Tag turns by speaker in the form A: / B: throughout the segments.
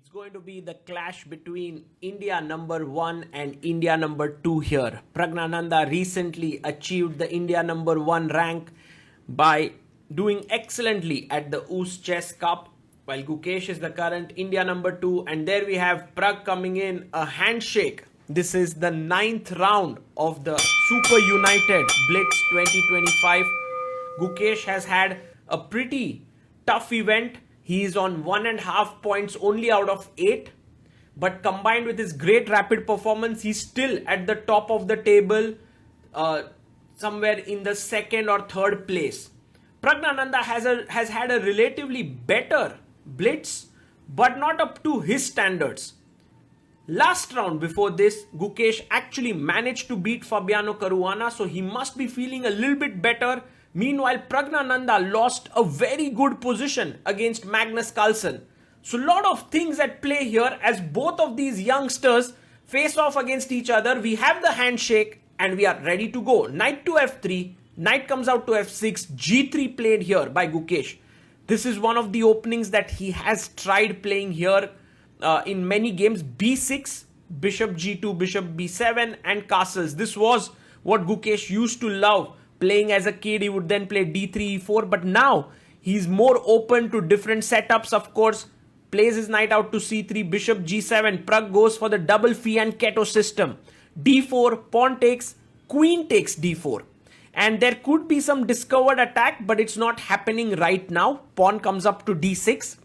A: It's going to be the clash between India number 1 and India number 2 here. Praggnanandhaa recently achieved the India number 1 rank by doing excellently at the US Chess Cup, while Gukesh is the current India number 2. And there we have Pragg coming in, a handshake. This is the 9th round of the Super United Blitz 2025. Gukesh has had a pretty tough event. He is on 1.5 points only out of 8. But combined with his great rapid performance, he's still at the top of the table, somewhere in the 2nd or 3rd place. Praggnanandhaa has had a relatively better blitz, but not up to his standards. Last round before this, Gukesh actually managed to beat Fabiano Caruana, so he must be feeling a little bit better. Meanwhile, Praggnanandhaa lost a very good position against Magnus Carlsen. So a lot of things at play here as both of these youngsters face off against each other. We have the handshake and we are ready to go. Knight to f3, knight comes out to f6, g3 played here by Gukesh. This is one of the openings that he has tried playing here in many games. b6, bishop g2, bishop b7 and castles. This was what Gukesh used to love. Playing as a kid, he would then play d3, e4, but now he's more open to different setups. Of course, plays his knight out to c3, bishop g7. Pragg goes for the double phi and keto system. d4, pawn takes, queen takes d4. And there could be some discovered attack, but it's not happening right now. Pawn comes up to d6.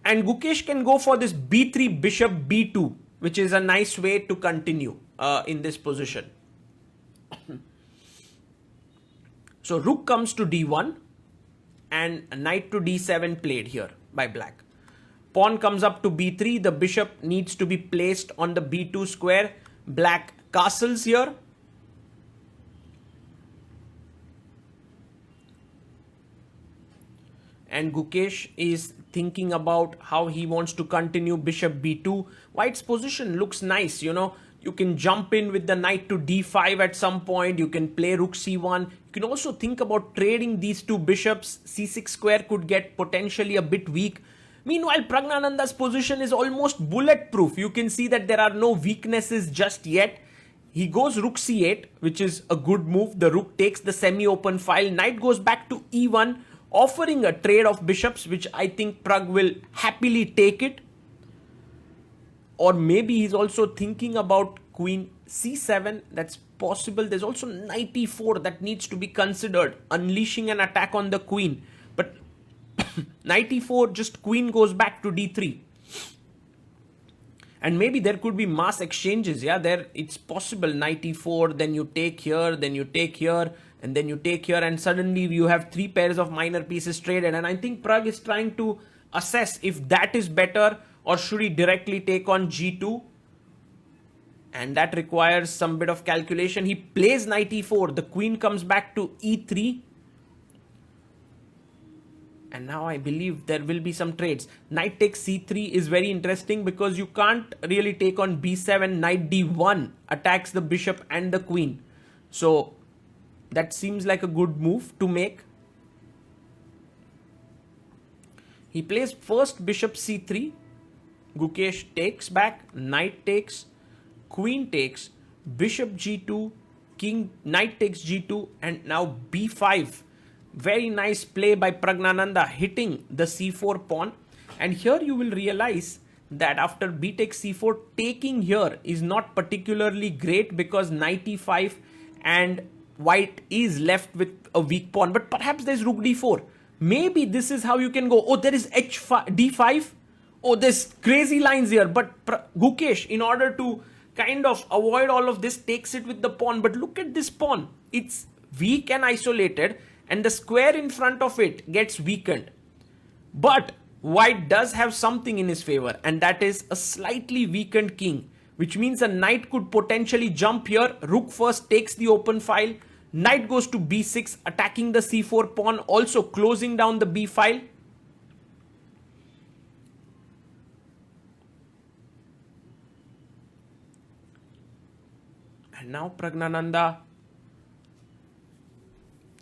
A: And Gukesh can go for this b3, bishop b2, which is a nice way to continue in this position. So rook comes to d1 and knight to d7 played here by black. Pawn comes up to b3. The bishop needs to be placed on the b2 square. Black castles here. And Gukesh is thinking about how he wants to continue bishop b2. White's position looks nice, you know. You can jump in with the knight to d5 at some point. You can play rook c1. You can also think about trading these two bishops. c6 square could get potentially a bit weak. Meanwhile, Praggnanandhaa's position is almost bulletproof. You can see that there are no weaknesses just yet. He goes rook c8, which is a good move. The rook takes the semi-open file. Knight goes back to e1, offering a trade of bishops, which I think Pragg will happily take it. Or maybe he's also thinking about queen c7. That's possible. There's also knight e4 that needs to be considered, unleashing an attack on the queen. But knight e4, just queen goes back to d3. And maybe there could be mass exchanges. Yeah, it's possible. Knight e4, then you take here, then you take here, and then you take here, and suddenly you have 3 pairs of minor pieces traded. And I think Pragg is trying to assess if that is better, or should he directly take on g2? And that requires some bit of calculation. He plays knight e4. The queen comes back to e3. And now I believe there will be some trades. Knight takes c3 is very interesting because you can't really take on b7. Knight d1 attacks the bishop and the queen. So that seems like a good move to make. He plays first bishop c3. Gukesh takes back, knight takes, queen takes, bishop g2, knight takes g2, and now b5. Very nice play by Praggnanandhaa, hitting the c4 pawn. And here you will realize that after b takes c4, taking here is not particularly great because knight e5 and white is left with a weak pawn. But perhaps there's rook d4. Maybe this is how you can go. Oh, there is d5. Oh, there's crazy lines here. But Gukesh, in order to kind of avoid all of this, takes it with the pawn. But look at this pawn. It's weak and isolated, and the square in front of it gets weakened. But white does have something in his favor, and that is a slightly weakened king, which means a knight could potentially jump here. Rook first takes the open file. Knight goes to b6, attacking the c4 pawn, also closing down the b file. And now Praggnanandhaa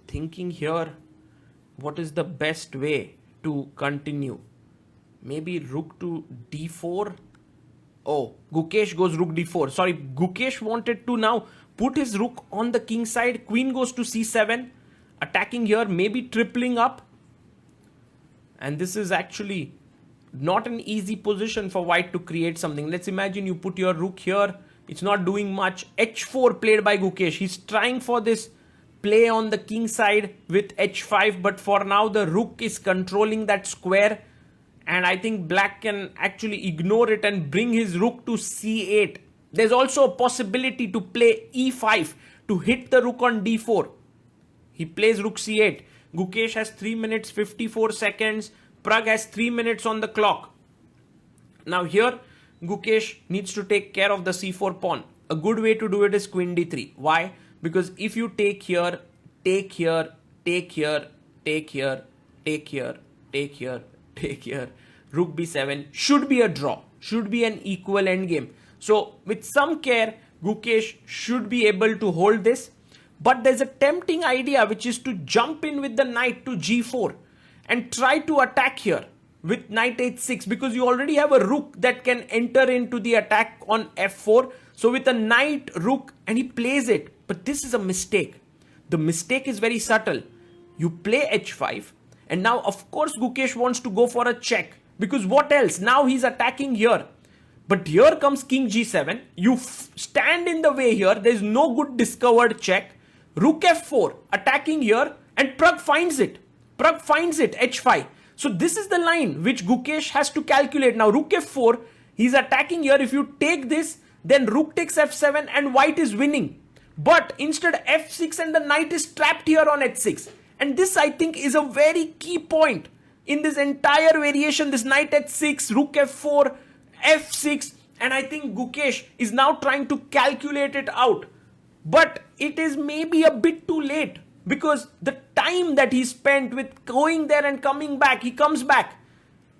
A: thinking here, what is the best way to continue? Maybe rook to d4. Oh, Gukesh goes rook d4. Sorry, Gukesh wanted to now put his rook on the king side. Queen goes to c7. Attacking here, maybe tripling up. And this is actually not an easy position for white to create something. Let's imagine you put your rook here. It's not doing much. h4 played by Gukesh. He's trying for this play on the king side with h5. But for now, the rook is controlling that square. And I think black can actually ignore it and bring his rook to c8. There's also a possibility to play e5 to hit the rook on d4. He plays rook c8. Gukesh has 3 minutes 54 seconds. Pragg has 3 minutes on the clock. Now here, Gukesh needs to take care of the c4 pawn. A good way to do it is queen d3. Why? Because if you take here, take here, take here, take here, take here, take here, take here, rook b7 should be a draw, should be an equal endgame. So with some care, Gukesh should be able to hold this. But there's a tempting idea which is to jump in with the knight to g4 and try to attack here with knight h6 because you already have a rook that can enter into the attack on f4. So with a knight, rook, and he plays it. But this is a mistake. The mistake is very subtle. You play h5 and now of course Gukesh wants to go for a check because what else? Now he's attacking here. But here comes king g7. You stand in the way here. There's no good discovered check. Rook f4 attacking here and Pragg finds it. Pragg finds it, h5. So this is the line which Gukesh has to calculate. Now rook f4, he's attacking here. If you take this, then rook takes f7 and white is winning. But instead f6 and the knight is trapped here on h6. And this I think is a very key point in this entire variation. This knight h6, rook f4, f6. And I think Gukesh is now trying to calculate it out. But it is maybe a bit too late because the time that he spent with going there and coming back, he comes back.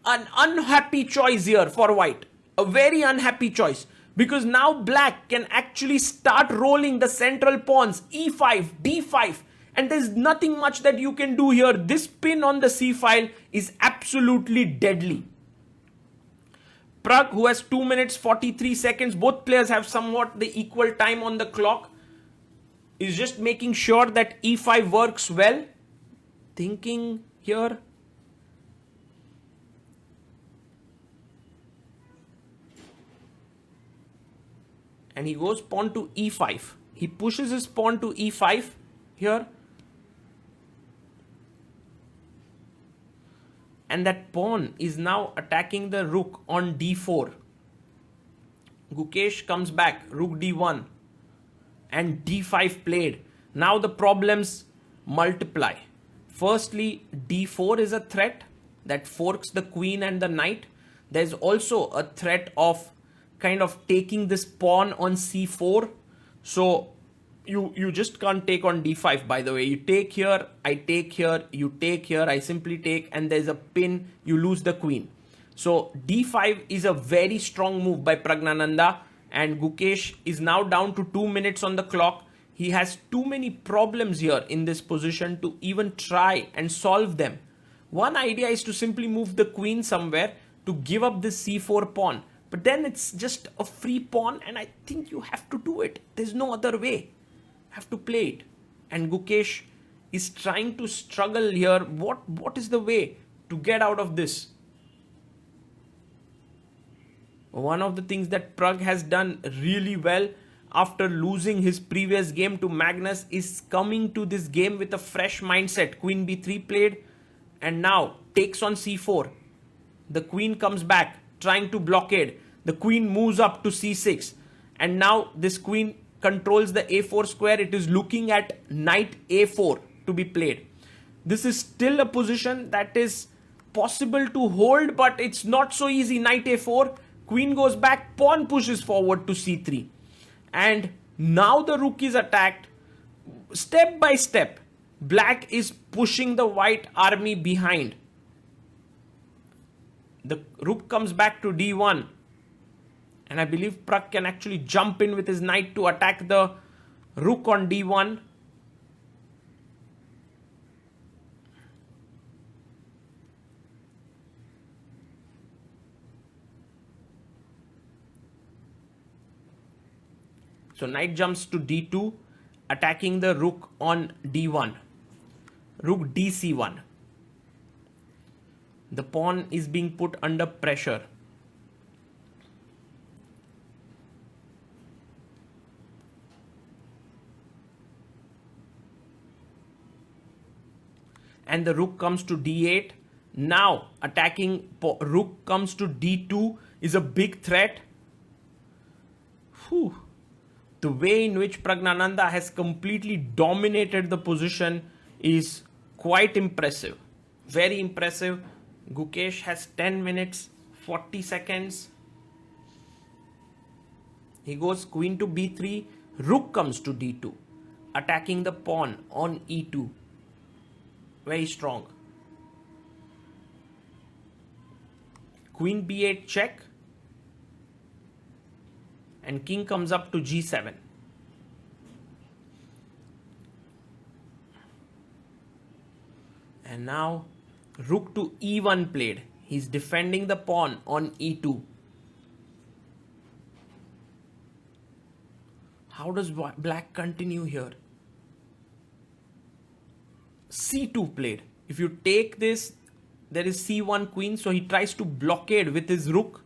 A: An unhappy choice here for white. A very unhappy choice because now black can actually start rolling the central pawns e5, d5 and there's nothing much that you can do here. This pin on the c file is absolutely deadly. Pragg, who has 2 minutes 43 seconds, both players have somewhat the equal time on the clock, is just making sure that e5 works well. Thinking here. And he goes pawn to e5. He pushes his pawn to e5 here. And that pawn is now attacking the rook on d4. Gukesh comes back, rook d1. And d5 played. Now the problems multiply. Firstly, d4 is a threat that forks the queen and the knight. There's also a threat of kind of taking this pawn on c4. So you just can't take on d5, by the way. You take here, I take here, you take here, I simply take, and there's a pin, you lose the queen. So d5 is a very strong move by Praggnanandhaa. And Gukesh is now down to 2 minutes on the clock. He has too many problems here in this position to even try and solve them. One idea is to simply move the queen somewhere to give up this c4 pawn. But then it's just a free pawn and I think you have to do it. There's no other way. You have to play it. And Gukesh is trying to struggle here. What is the way to get out of this? One of the things that Pragg has done really well after losing his previous game to Magnus is coming to this game with a fresh mindset. Queen b3 played and now takes on c4. The queen comes back trying to blockade. The queen moves up to c6 and now this queen controls the a4 square. It is looking at knight a4 to be played. This is still a position that is possible to hold, but it's not so easy. Knight a4. Queen goes back, pawn pushes forward to c3. And now the rook is attacked. Step by step, black is pushing the white army behind. The rook comes back to d1. And I believe Pragg can actually jump in with his knight to attack the rook on d1. So knight jumps to d2, attacking the rook on d1. Rook dc1. The pawn is being put under pressure. And the rook comes to d8. Now attacking rook comes to d2 is a big threat. Whew. The way in which Praggnanandhaa has completely dominated the position is quite impressive. Very impressive. Gukesh has 10 minutes, 40 seconds. He goes queen to b3. Rook comes to d2, attacking the pawn on e2. Very strong. Queen b8 check. And king comes up to g7. And now rook to e1 played. He's defending the pawn on e2. How does black continue here? c2 played. If you take this, there is c1 queen, so he tries to blockade with his rook.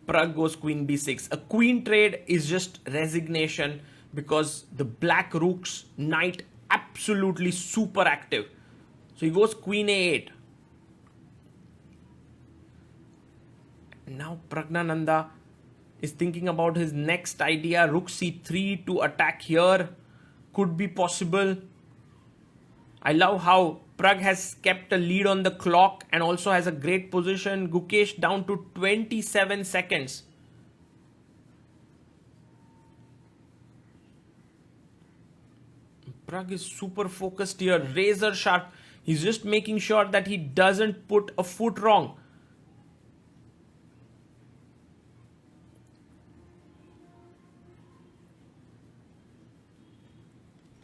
A: Pragg goes queen b6. A queen trade is just resignation because the black rook's knight absolutely super active. So he goes queen a8. Now Praggnanandhaa is thinking about his next idea. Rook c3 to attack here could be possible. I love how Pragg has kept a lead on the clock and also has a great position. Gukesh down to 27 seconds. Pragg is super focused here, razor sharp. He's just making sure that he doesn't put a foot wrong.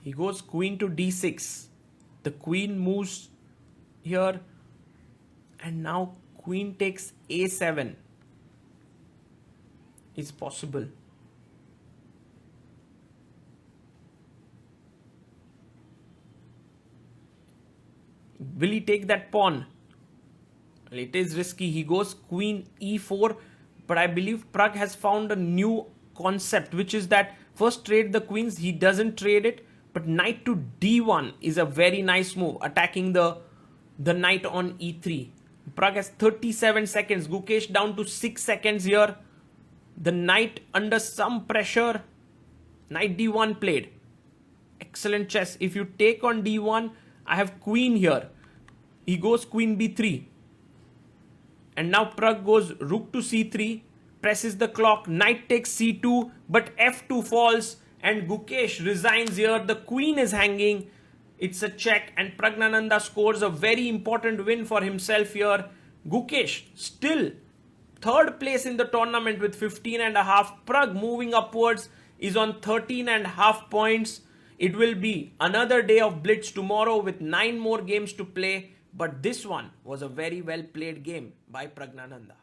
A: He goes queen to d6. The queen moves here. And now queen takes a7. Is possible. Will he take that pawn? Well, it is risky. He goes queen e4. But I believe Pragg has found a new concept, which is that first trade the queens. He doesn't trade it. But knight to d1 is a very nice move, attacking the knight on e3. Pragg has 37 seconds. Gukesh down to 6 seconds here. The knight under some pressure. Knight d1 played. Excellent chess. If you take on d1, I have queen here. He goes queen b3. And now Pragg goes rook to c3. Presses the clock. Knight takes c2. But f2 falls. And Gukesh resigns here. The queen is hanging. It's a check. And Praggnanandhaa scores a very important win for himself here. Gukesh still third place in the tournament with 15.5. Pragg moving upwards is on 13.5 points. It will be another day of Blitz tomorrow with 9 more games to play. But this one was a very well played game by Praggnanandhaa.